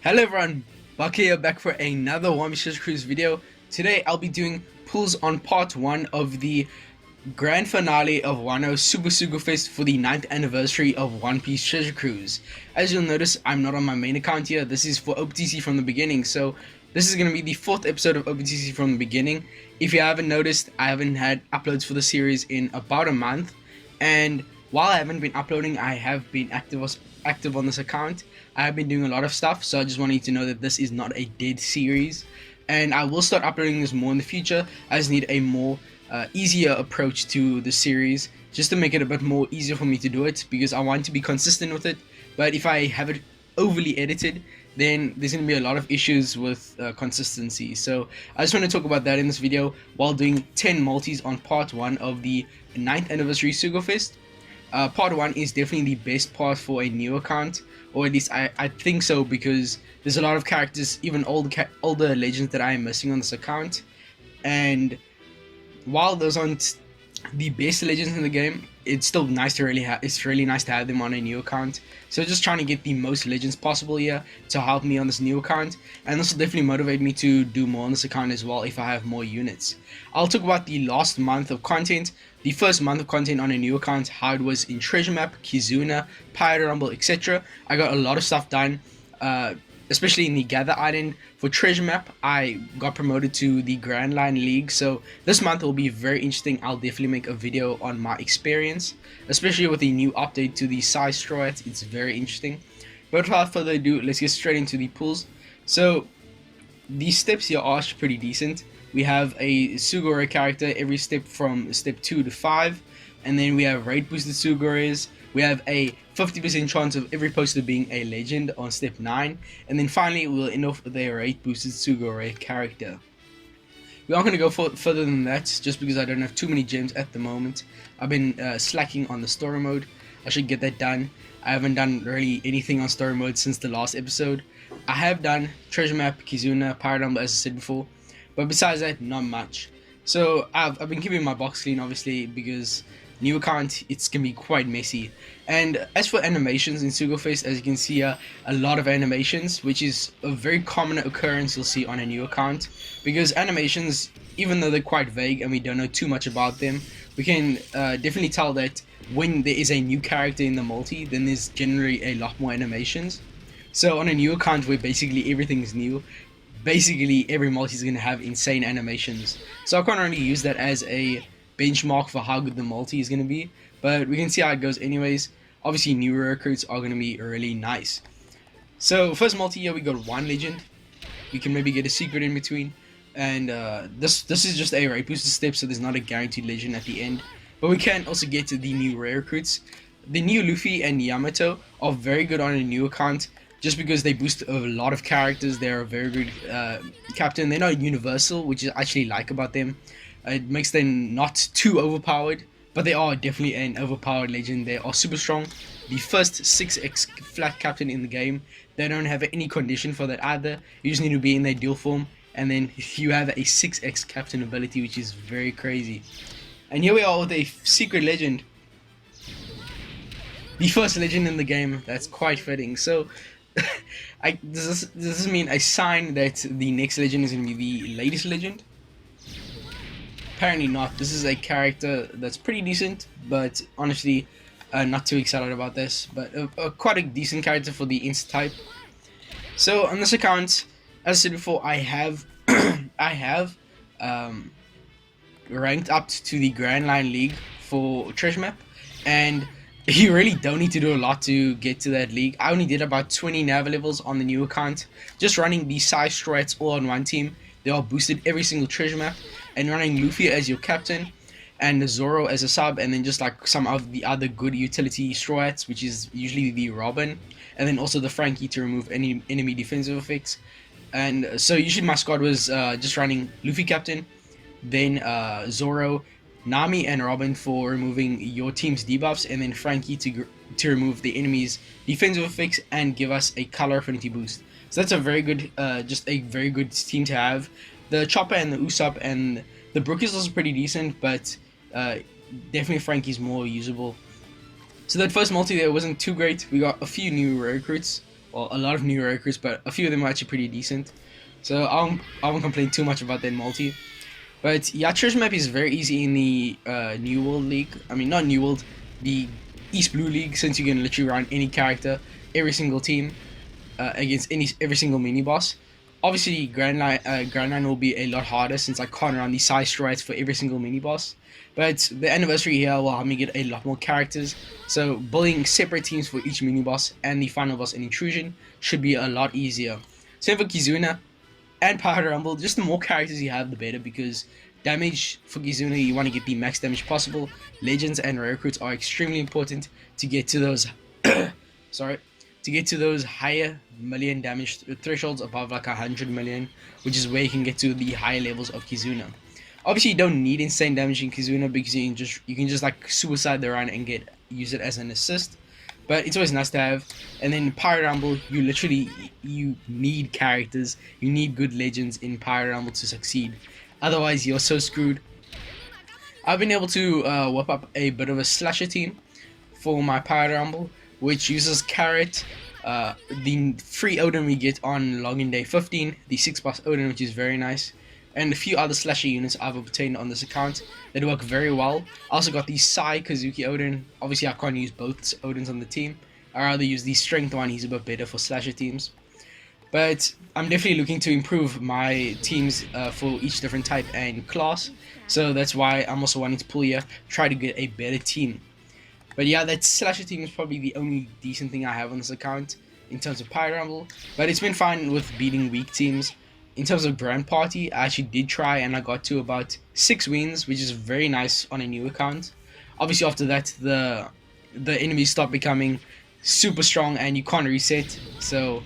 Hello everyone, Buck here, back for another One Piece Cruise video. Today I'll be doing pulls on part 1 of the grand finale of Wano's Sugo-Fest for the 9th anniversary of One Piece Treasure Cruise. As you'll notice, I'm not on my main account here. This is for OPTC from the beginning, so this is going to be the 4th episode of OPTC from the beginning. If you haven't noticed, I haven't had uploads for the series in about a month, and while I haven't been uploading, I have been active on this account. I have been doing a lot of stuff, so I just wanted you to know that this is not a dead series, and I will start uploading this more in the future. I just need a more easier approach to the series, just to make it a bit more easier for me to do it, because I want to be consistent with it. But if I have it overly edited, then there's going to be a lot of issues with consistency. So I just want to talk about that in this video while doing 10 multis on part 1 of the 9th anniversary Sugo-Fest. Part 1 is definitely the best part for a new account, or at least I think so, because there's a lot of characters, even older legends that I am missing on this account. And while those aren't the best legends in the game, it's still nice to it's really nice to have them on a new account. So just trying to get the most legends possible here to help me on this new account, and this will definitely motivate me to do more on this account as well if I have more units. I'll talk about the last month of content, the first month of content on a new account, how it was in Treasure Map, Kizuna, Pirate Rumble, etc. I got a lot of stuff done, especially in the Gather Island. For Treasure Map, I got promoted to the Grand Line League, so this month will be very interesting. I'll definitely make a video on my experience, especially with the new update to the size straw. It's very interesting. But without further ado, let's get straight into the pulls. So these steps here are pretty decent. We have a Sugore character every step from step 2 to 5, and then we have rate boosted Sugores. We have a 50% chance of every poster being a legend on step 9, and then finally we'll end off with a rate boosted Sugore character. We aren't going to go further than that, just because I don't have too many gems at the moment. I've been slacking on the story mode. I should get that done. I haven't done really anything on story mode since the last episode. I have done Treasure Map, Kizuna, Pirate Rumble, as I said before, but besides that, not much. So I've been keeping my box clean, obviously, because new account, it's gonna be quite messy. And as for animations in Sugo-Fest, as you can see here, a lot of animations, which is a very common occurrence you'll see on a new account, because animations, even though they're quite vague and we don't know too much about them, we can definitely tell that when there is a new character in the multi, then there's generally a lot more animations. So on a new account where basically everything is new, basically every multi is going to have insane animations. So I can't really use that as a benchmark for how good the multi is going to be, but we can see how it goes anyways. Obviously new recruits are going to be really nice. So first multi here, we got one legend. We can maybe get a secret in between, and this is just a rate booster step, so there's not a guaranteed legend at the end. But we can also get to the new rare recruits. The new Luffy and Yamato are very good on a new account, just because they boost a lot of characters. They're a very good captain. They're not universal, which I actually like about them. It makes them not too overpowered, but they are definitely an overpowered legend. They are super strong. The first 6x flat captain in the game. They don't have any condition for that either. You just need to be in their dual form, and then you have a 6x captain ability, which is very crazy. And here we are with a secret legend. The first legend in the game. That's quite fitting. So does this mean a sign that the next legend is going to be the latest legend? Apparently not. This is a character that's pretty decent, but honestly not too excited about this, but quite a decent character for the Insta type. So on this account, as I said before, I have ranked up to the Grand Line League for Treasure Map, and you really don't need to do a lot to get to that league. I only did about 20 nav levels on the new account, just running the size strats all on one team. They are boosted every single Treasure Map, and running Luffy as your captain, and Zoro as a sub, and then just like some of the other good utility strats, which is usually the Robin, and then also the Frankie to remove any enemy defensive effects. And so usually my squad was just running Luffy captain, then Zoro, Nami and Robin for removing your team's debuffs, and then Frankie to remove the enemy's defensive effects and give us a color affinity boost. So that's a very good, just a very good team to have. The Chopper and the Usopp and the Brook is also pretty decent, but definitely Frankie's more usable. So that first multi there wasn't too great. We got a few new recruits, well, a lot of new recruits, but a few of them are actually pretty decent. So I won't complain too much about that multi. But yeah, Treasure Map is very easy in the New World League. I mean, not New World, the East Blue League, since you can literally run any character, every single team, against every single mini boss. Obviously, Grand Line will be a lot harder since I can't run the size strides for every single mini boss. But the anniversary here will help me get a lot more characters. So building separate teams for each mini boss and the final boss and intrusion should be a lot easier. Same for Kizuna and Power Rumble. Just the more characters you have, the better, because damage for Kizuna, you want to get the max damage possible. Legends and rare recruits are extremely important to get to those sorry, to get to those higher million damage thresholds above like 100 million, which is where you can get to the higher levels of Kizuna. Obviously, you don't need insane damage in Kizuna because you can just like suicide the run and use it as an assist. But it's always nice to have. And then Pirate Rumble, you need characters, you need good legends in Pirate Rumble to succeed. Otherwise, you're so screwed. I've been able to whip up a bit of a slasher team for my Pirate Rumble, which uses Carrot, the free Odin we get on login day 15, the 6-boss Odin, which is very nice, and a few other slasher units I've obtained on this account that work very well. I also got the Sai Kazuki Odin. Obviously, I can't use both Odins on the team. I rather use the strength one. He's a bit better for slasher teams. But I'm definitely looking to improve my teams for each different type and class. So that's why I'm also wanting to pull here, try to get a better team. But yeah, that slasher team is probably the only decent thing I have on this account in terms of Pirate Rumble. But it's been fine with beating weak teams. In terms of Grand Party, I actually did try and I got to about 6 wins, which is very nice on a new account. Obviously after that, the enemies start becoming super strong and you can't reset. So,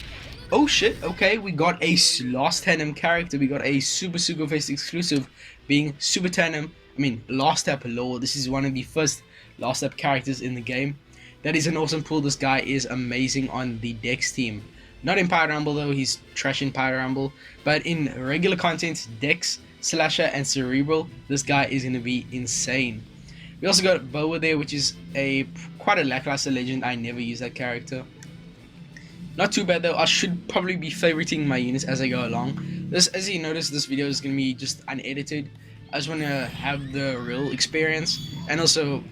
oh shit, okay, we got a Last Tandem character. We got a Super Sugo-Fest exclusive being Super Tandem. I mean, Last Tap Lore. This is one of the first Last Tap characters in the game. That is an awesome pull. This guy is amazing on the Dex team. Not in Pirate Rumble though, he's trash in Pirate Rumble. But in regular content, Dex, Slasher, and Cerebral, this guy is going to be insane. We also got Boa there, which is quite a lackluster legend. I never use that character. Not too bad though. I should probably be favoriting my units as I go along. As you notice, this video is going to be just unedited. I just want to have the real experience, and also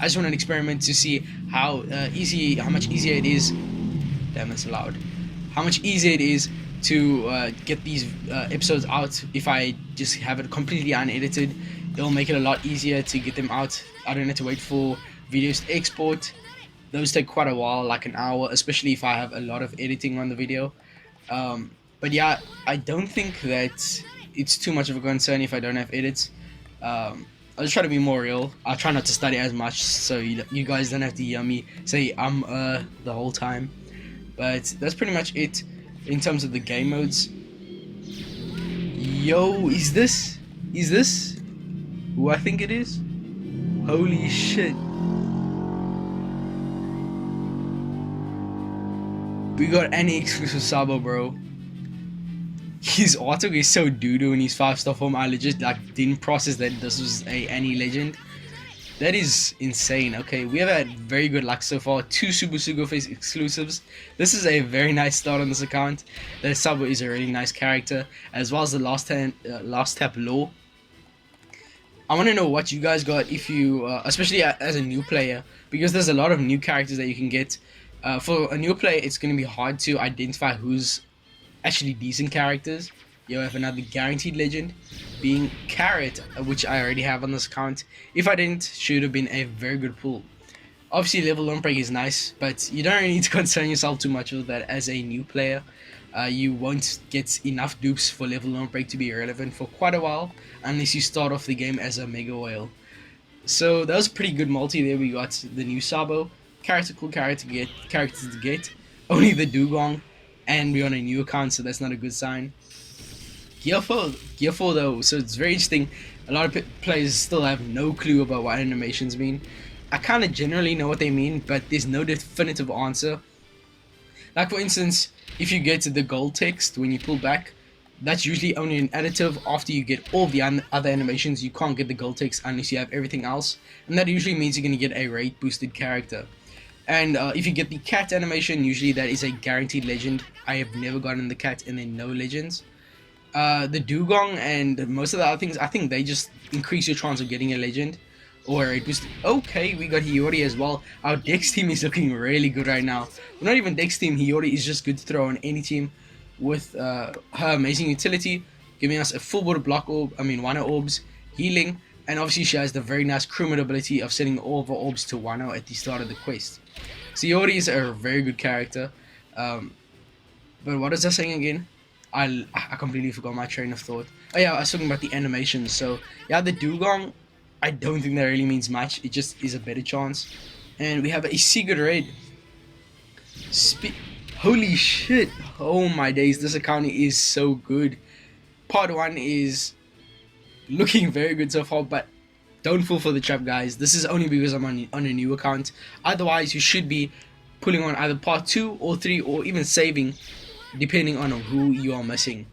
I just want an experiment to see how much easier it is. Damn, that's loud. How much easier it is to get these episodes out if I just have it completely unedited. It'll make it a lot easier to get them out. I don't have to wait for videos to export. Those take quite a while, like an hour, especially if I have a lot of editing on the video. But yeah, I don't think that it's too much of a concern if I don't have edits. I'll just try to be more real. I'll try not to study as much so you guys don't have to hear me say the whole time. But that's pretty much it in terms of the game modes. Yo, is this who I think it is? Holy shit. We got any exclusive Sabo, bro. His auto is so doo-doo in his 5-star form. I legit didn't process that this was a Annie legend. That is insane. Okay, we have had very good luck so far. 2 Super Sugo-Fest exclusives. This is a very nice start on this account. The Sabo is a really nice character, as well as the Last Tap Lore. I want to know what you guys got if you, especially as a new player, because there's a lot of new characters that you can get. For a new player, it's going to be hard to identify who's actually decent characters. You have another guaranteed legend being Carrot, which I already have on this account. If I didn't, should have been a very good pull. Obviously level 1 break is nice, but you don't really need to concern yourself too much with that as a new player. You won't get enough dupes for level 1 break to be relevant for quite a while, unless you start off the game as a Mega Whale. So that was a pretty good multi there. We got the new Sabo, cool characters to get, only the Dugong, and we're on a new account, so that's not a good sign. Gear 4 though, so it's very interesting. A lot of players still have no clue about what animations mean. I kind of generally know what they mean, but there's no definitive answer. Like for instance, if you get to the gold text when you pull back, that's usually only an additive. After you get all the other animations, you can't get the gold text unless you have everything else, and that usually means you're going to get a rate boosted character. And if you get the cat animation, usually that is a guaranteed legend. I have never gotten the cat and then no legends. The dugong and most of the other things, I think they just increase your chance of getting a legend. Or it was okay. We got Hiyori as well. Our Dex team is looking really good right now. Well, not even Dex team. Hiyori is just good to throw on any team with her amazing utility, giving us a full board block orb. I mean, 1-0 orbs, healing, and obviously she has the very nice crewmate ability of setting all of her orbs to 1-0 at the start of the quest. So Hiyori is a very good character. But what is I saying again? I completely forgot my train of thought. Oh yeah, I was talking about the animations. So yeah, the dugong, I don't think that really means much. It just is a better chance. And we have a secret raid. Holy shit! Oh my days, this account is so good. Part 1 is looking very good so far, but don't fall for the trap, guys. This is only because I'm on a new account. Otherwise, you should be pulling on either part 2 or 3 or even saving, depending on who you are missing.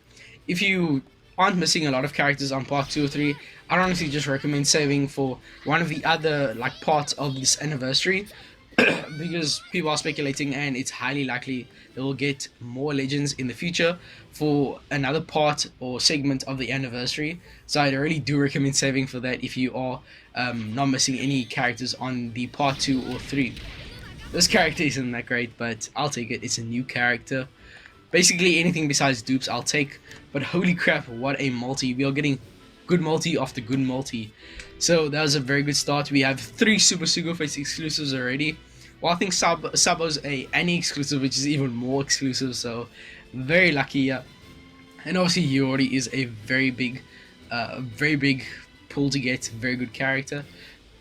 If you aren't missing a lot of characters on part 2 or 3, I'd honestly just recommend saving for one of the other parts of this anniversary because people are speculating and it's highly likely they will get more legends in the future for another part or segment of the anniversary. So I really do recommend saving for that if you are not missing any characters on the part 2 or 3. This character isn't that great, but I'll take it. It's a new character. Basically anything besides dupes I'll take, but holy crap, what a multi. We are getting good multi after good multi. So that was a very good start. We have 3 Super Sugo-Fest exclusives already. Well, I think Sabo's a Annie exclusive, which is even more exclusive, so very lucky. Yeah. And obviously Hiyori is a very big pull to get, very good character.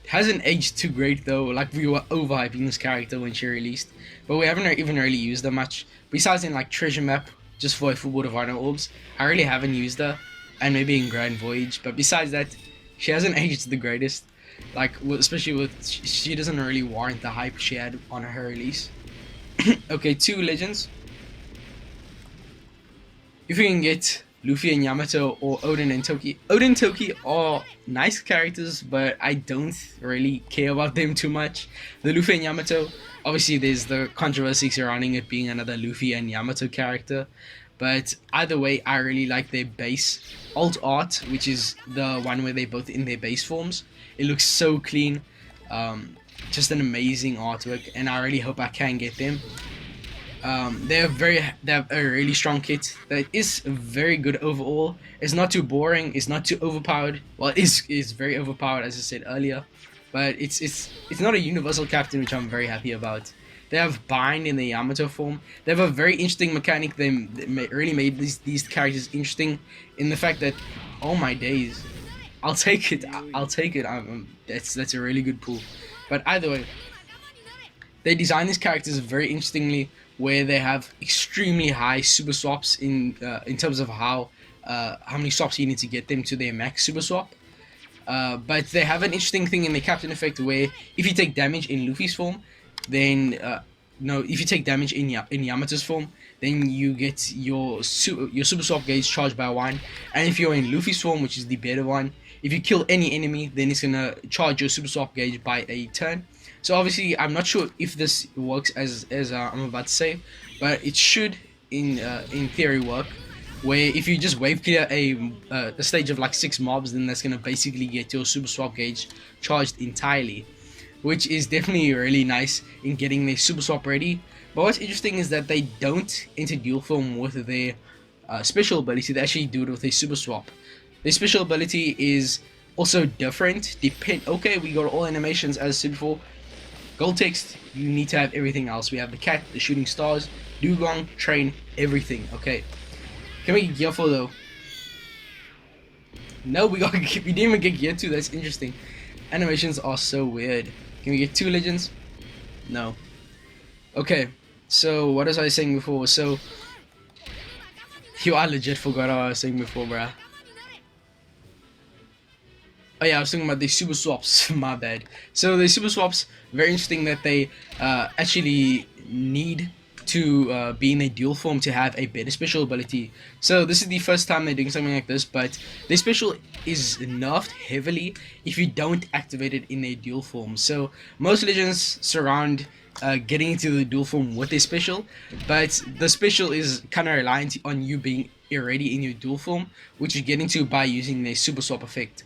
Hasn't aged too great though, we were overhyping this character when she released, but we haven't even really used her much, besides in treasure map, just for a full board of Rhino orbs. I really haven't used her, and maybe in Grand Voyage, but besides that, she hasn't aged the greatest, especially with, she doesn't really warrant the hype she had on her release. Okay, 2 legends. If we can get Luffy and Yamato or Oden and Toki. Oden and Toki are nice characters, but I don't really care about them too much. The Luffy and Yamato, obviously there's the controversy surrounding it being another Luffy and Yamato character, but either way, I really like their base alt art, which is the one where they're both in their base forms. It looks so clean, just an amazing artwork, and I really hope I can get them. They have a really strong kit that is very good overall. It's not too boring, it's not too overpowered. Well, it is very overpowered, as I said earlier, but it's not a universal captain, which I'm very happy about. They have bind in the Yamato form. They have a very interesting mechanic. They really made these characters interesting in the fact that, oh my days, I'll take it. I'll take it. That's a really good pull. But either way, they design these characters very interestingly, where they have extremely high super swaps in terms of how many swaps you need to get them to their max super swap. But they have an interesting thing in the captain effect where if you take damage in Luffy's form, then if you take damage in Yamato's form, then you get your super swap gauge charged by 1, and if you're in Luffy's form, which is the better one, if you kill any enemy, then it's gonna charge your super swap gauge by a turn. So obviously I'm not sure if this works as I'm about to say, but it should in theory work, where if you just wave clear a stage of 6 mobs, then that's gonna basically get your super swap gauge charged entirely, which is definitely really nice in getting their super swap ready. But what's interesting is that they don't enter dual form with their special ability. They actually do it with a super swap. Their special ability is also different. Okay, we got all animations as I said before. Gold text, you need to have everything else. We have the cat, the shooting stars, dugong, train, everything. Okay, can we get gear 4 though? No, we didn't even get gear 2. That's interesting. Animations are so weird. Can we get 2 legends? No. Okay, so what was I saying before? So I legit forgot what I was saying before, bruh. Oh yeah, I was talking about the super swaps. My bad. So the super swaps, very interesting that they actually need to be in a dual form to have a better special ability. So this is the first time they're doing something like this, but their special is nerfed heavily if you don't activate it in a dual form. So most legends surround getting into the dual form with a special, but the special is kind of reliant on you being already in your dual form, which you get into by using the super swap effect.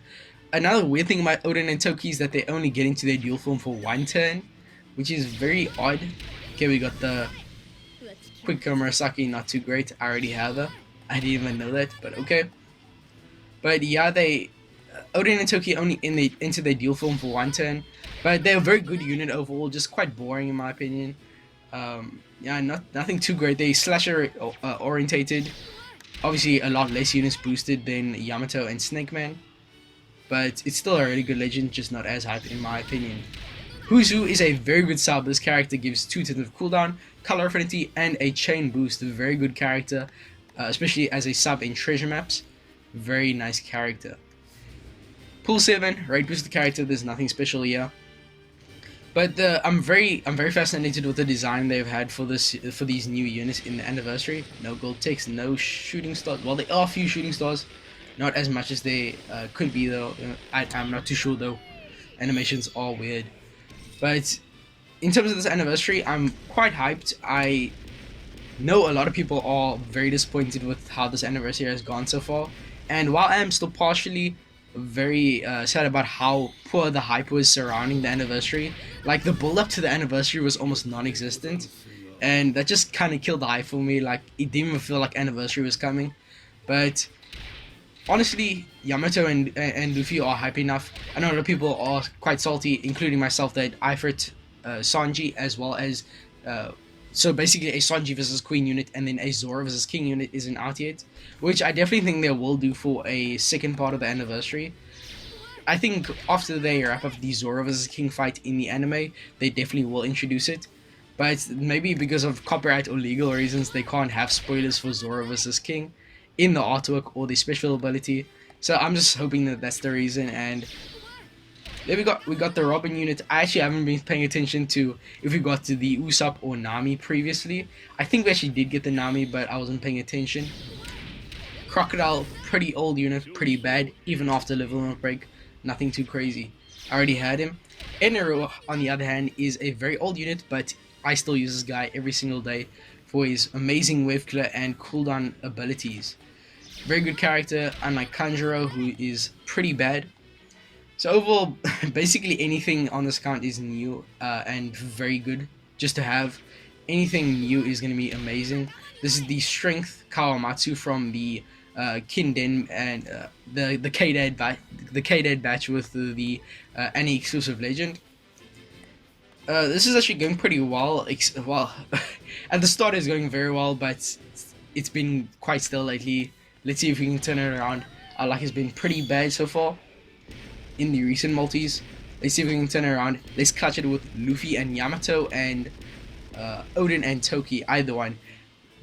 Another weird thing about Odin and Toki is that they only get into their dual form for one turn, which is very odd. Okay, we got the quick Murasaki, not too great. I already have her. I didn't even know that, but okay. But yeah, Odin and Toki only into their dual form for one turn, but they're a very good unit overall. Just quite boring in my opinion. Yeah, nothing too great. They slasher orientated. Obviously, a lot less units boosted than Yamato and Snake Man, but it's still a really good legend, just not as hype in my opinion. Who's Who is a very good sub. This character gives 2 turns of cooldown, color affinity, and a chain boost. A very good character, especially as a sub in treasure maps. Very nice character. Pool 7, rate boosted character. There's nothing special here, but I'm very fascinated with the design they've had for these new units in the anniversary. No gold ticks, no shooting stars. Well, there are a few shooting stars, not as much as they could be though. I'm not too sure though. Animations are weird. But in terms of this anniversary, I'm quite hyped. I know a lot of people are very disappointed with how this anniversary has gone so far. And while I am still partially very sad about how poor the hype was surrounding the anniversary, like the build up to the anniversary was almost non-existent. And that just kind of killed the hype for me. Like, it didn't even feel like anniversary was coming. But honestly, Yamato and Luffy are hype enough. I know a lot of people are quite salty, including myself, that Ifrit, Sanji, as well as so basically a Sanji versus Queen unit and then a Zoro versus King unit isn't out yet, which I definitely think they will do for a second part of the anniversary. I think after they wrap up the Zoro versus King fight in the anime, they definitely will introduce it. But maybe because of copyright or legal reasons, they can't have spoilers for Zoro versus King in the artwork or the special ability. So I'm just hoping that that's the reason. And then we got the Robin unit. I actually haven't been paying attention to if we got to the Usopp or Nami previously. I think we actually did get the Nami, but I wasn't paying attention. Crocodile, pretty old unit, pretty bad, even after level up break. Nothing too crazy. I already had him. Enero, on the other hand, is a very old unit, but I still use this guy every single day for his amazing wave clear and cooldown abilities. Very good character, unlike Kanjuro, who is pretty bad. So overall, basically anything on this account is new and very good just to have. Anything new is going to be amazing. This is the Strength Kawamatsu from the Kinden and the K-Dead batch with the Annie exclusive legend. This is actually going pretty well. Well, at the start it's going very well, but it's been quite still lately. Let's see if we can turn it around. Our luck has been pretty bad so far in the recent multis. Let's see if we can turn it around. Let's catch it with Luffy and Yamato and Odin and Toki, either one.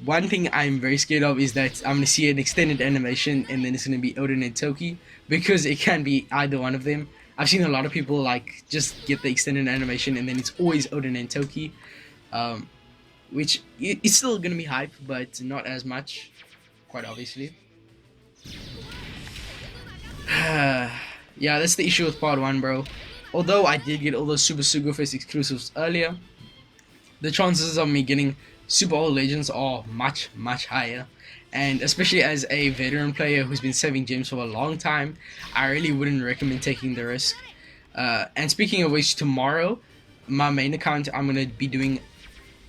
One thing I'm very scared of is that I'm going to see an extended animation and then it's going to be Odin and Toki, because it can be either one of them. I've seen a lot of people like just get the extended animation and then it's always Odin and Toki, which it's still going to be hype, but not as much, quite obviously. Yeah, that's the issue with part 1, bro. Although I did get all those Super Sugo-Fest exclusives earlier, the chances of me getting Super Old Legends are much higher. And especially as a veteran player who's been saving gems for a long time, I really wouldn't recommend taking the risk. And speaking of which, tomorrow, my main account, I'm going to be doing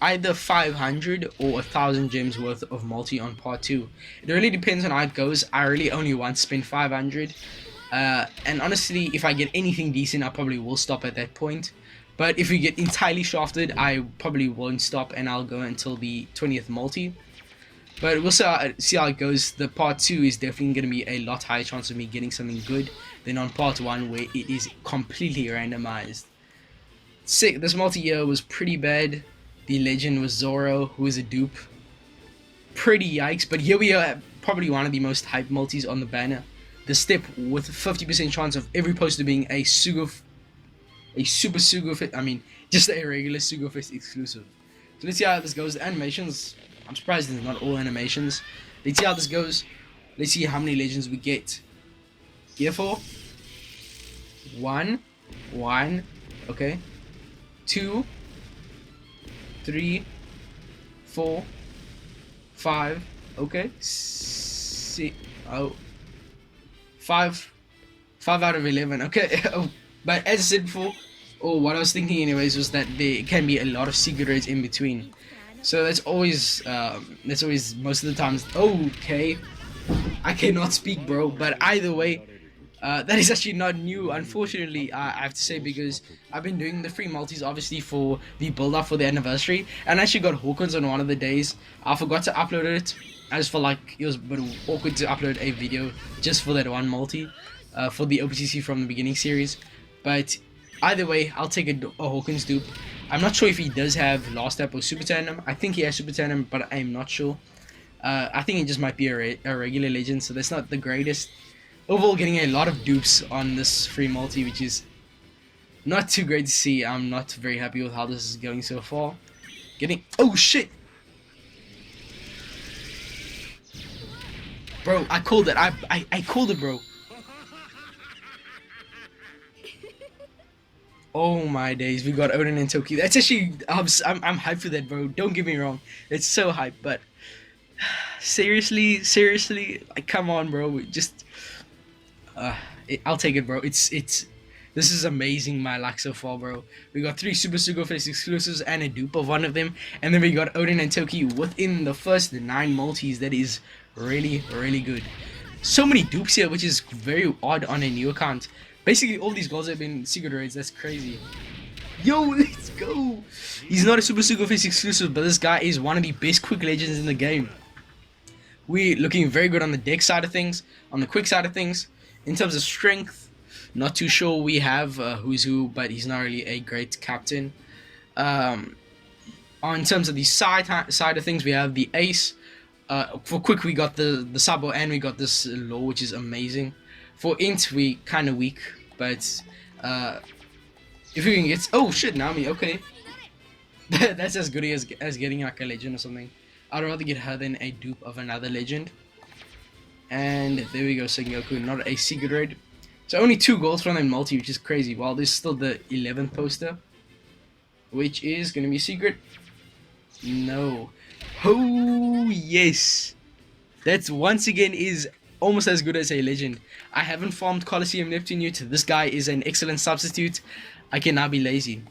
either 500 or 1,000 gems worth of multi on part 2. It really depends on how it goes. I really only want to spend 500. And honestly, if I get anything decent, I probably will stop at that point. But if we get entirely shafted, I probably won't stop and I'll go until the 20th multi. But we'll see how it goes. The part 2 is definitely going to be a lot higher chance of me getting something good than on part 1, where it is completely randomized. Sick. This multi-year was pretty bad. The legend was Zoro, who is a dupe. Pretty yikes, but here we are at probably one of the most hyped multis on the banner. The step with 50% chance of every poster being a Super Sugo-Fest, I mean, just a regular Sugo-Fest exclusive. So let's see how this goes. The animations, I'm surprised there's not all animations. Let's see how this goes. Let's see how many legends we get. Here for one, okay, 2, 3, 4, 5. Okay. 6. Oh. 5. 5 out of 11. Okay. But as I said before, or what I was thinking anyways, was that there can be a lot of secret raids in between. So that's always most of the times. Okay. I cannot speak, bro. But either way, that is actually not new, unfortunately, I have to say, because I've been doing the free multis obviously for the build up for the anniversary, and I actually got Hawkins on one of the days. I forgot to upload it. I just felt like it was a bit awkward to upload a video just for that one multi for the OPTC from the beginning series. But either way, I'll take a Hawkins dupe. I'm not sure if he does have Last Step or Super Tandem. I think he has Super Tandem, but I'm not sure. I think it just might be a regular legend, so that's not the greatest. Overall, getting a lot of dupes on this free multi, which is not too great to see. I'm not very happy with how this is going so far. Oh shit! Bro, I called it. I called it, bro. Oh my days, we got Odin and Toki. That's actually, I'm hyped for that, bro. Don't get me wrong, it's so hyped. But seriously, like, come on, bro. Just, I'll take it, bro. This is amazing, my luck so far, bro. We got 3 Super Sugo-Fest exclusives and a dupe of one of them, and then we got Odin and Toki within the first 9 multis. That is really good. So many dupes here, which is very odd on a new account. Basically, all these goals have been secret raids. That's crazy. Yo, let's go. He's not a Super Sugo-Fest exclusive, but this guy is one of the best quick legends in the game. We're looking very good on the deck side of things, on the quick side of things. In terms of strength, not too sure we have who's who, but he's not really a great captain. In terms of the side of things, we have the ace. For quick, we got the Sabo, and we got this law, which is amazing. For int, we kind of weak, but if we can get... Oh shit, Nami, okay. That's as good as getting like a legend or something. I'd rather get her than a dupe of another legend. And there we go, Sengoku, not a secret raid. So only 2 goals from that multi, which is crazy. While there's still the 11th poster, which is going to be secret. No. Oh yes, that's once again is almost as good as a legend. I haven't farmed Colosseum Neptune yet. This guy is an excellent substitute. I can now be lazy.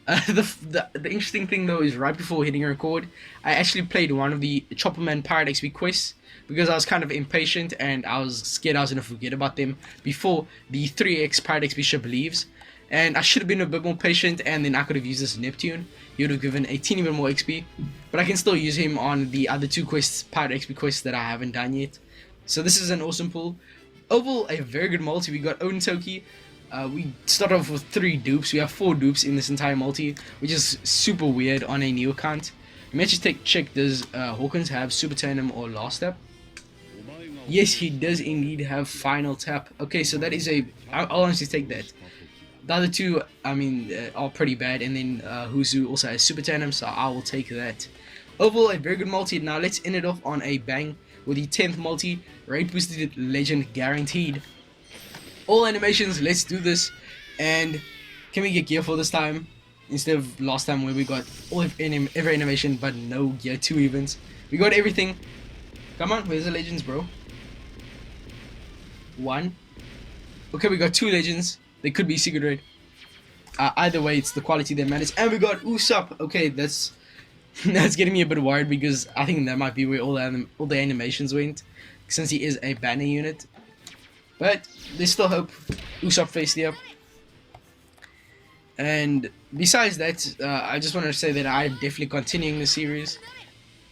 The interesting thing though is right before hitting record, I actually played one of the Chopperman Pirate XP quests because I was kind of impatient and I was scared I was going to forget about them before the 3x Pirate XP ship leaves. And I should have been a bit more patient, and then I could have used this Neptune. He would have given a teeny bit more XP, but I can still use him on the other 2 quests, Pirate XP quests, that I haven't done yet. So this is an awesome pull. Overall, a very good multi. We got Odin Toki. We start off with 3 dupes. We have 4 dupes in this entire multi, which is super weird on a new account. Let me actually check, does Hawkins have Super Tandem or Last Step? Yes, he does indeed have Final Tap. Okay, so that is I'll honestly take that. The other 2, I mean, are pretty bad, and then Huzu also has Super Tandem, so I will take that. Overall, a very good multi. Now let's end it off on a bang with the 10th multi, raid boosted legend guaranteed. All animations, let's do this. And can we get gear for this time instead of last time where we got every animation but no gear 2 events? We got everything. Come on, where's the legends, bro? 1. Okay, we got 2 legends. They could be secret raid. Either way, it's the quality that matters. And we got Usopp. Okay, that's getting me a bit worried because I think that might be where all the animations went, since he is a banner unit. But there's still hope. Usopp faced the up. And besides that, I just wanted to say that I'm definitely continuing the series.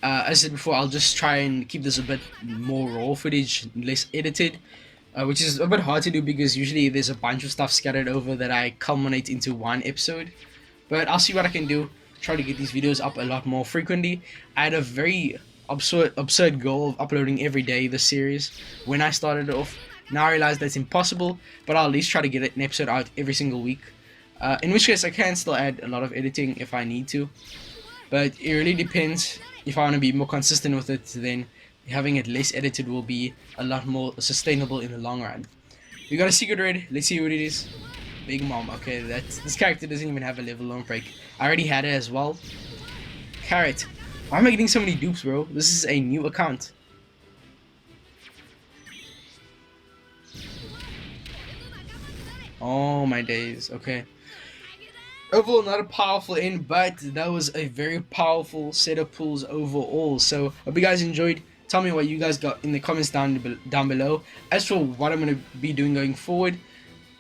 As I said before, I'll just try and keep this a bit more raw footage, less edited. Which is a bit hard to do because usually there's a bunch of stuff scattered over that I culminate into one episode. But I'll see what I can do. Try to get these videos up a lot more frequently. I had a very absurd goal of uploading every day this series when I started it off. Now I realize that's impossible, but I'll at least try to get an episode out every single week. In which case I can still add a lot of editing if I need to. But it really depends. If I want to be more consistent with it, then having it less edited will be a lot more sustainable in the long run. We got a secret raid. Let's see what it is. Big Mom. Okay, this character doesn't even have a level 1 break. I already had it as well. Carrot. Why am I getting so many dupes, bro? This is a new account. Oh my days. Okay. Overall, not a powerful end, but that was a very powerful set of pulls overall. So, hope you guys enjoyed. Tell me what you guys got in the comments down below. As for what I'm going to be doing going forward,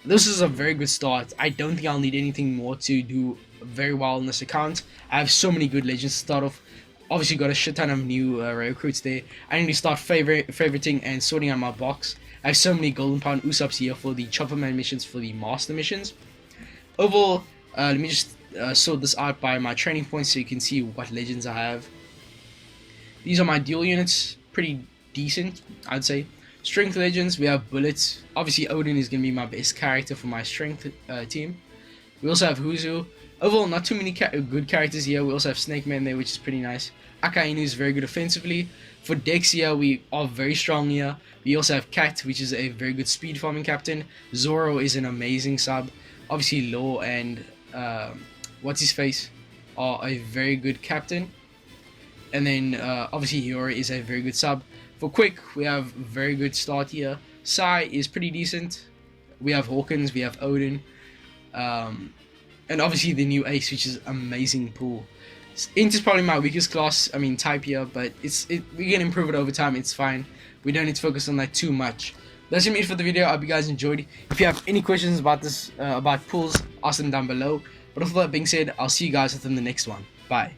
this is a very good start. I don't think I'll need anything more to do very well on this account. I have so many good legends to start off. Obviously, got a shit ton of new recruits there. I need to start favoriting and sorting out my box. I have so many golden pound Usops here for the Chopper Man missions, for the master missions. Overall, let me just sort this out by my training points so you can see what legends I have. These are my duel units, pretty decent, I'd say. Strength legends, we have bullets. Obviously, Odin is going to be my best character for my strength team. We also have Huzu. Overall, not too many good characters here. We also have Snake Man there, which is pretty nice. Akainu is very good offensively. For Dex here, we are very strong here. We also have Cat, which is a very good speed farming captain. Zoro is an amazing sub. Obviously, Law and what's his face are a very good captain. And then obviously Hiyori is a very good sub. For Quick, we have very good start here. Sai is pretty decent. We have Hawkins, we have Odin. And obviously the new Ace, which is amazing pool. Int is probably my weakest class, type here, but we can improve it over time, it's fine. We don't need to focus on that too much. That's gonna be it for the video. I hope you guys enjoyed. If you have any questions about this, about pools, ask them down below. But with that being said, I'll see you guys within the next one. Bye.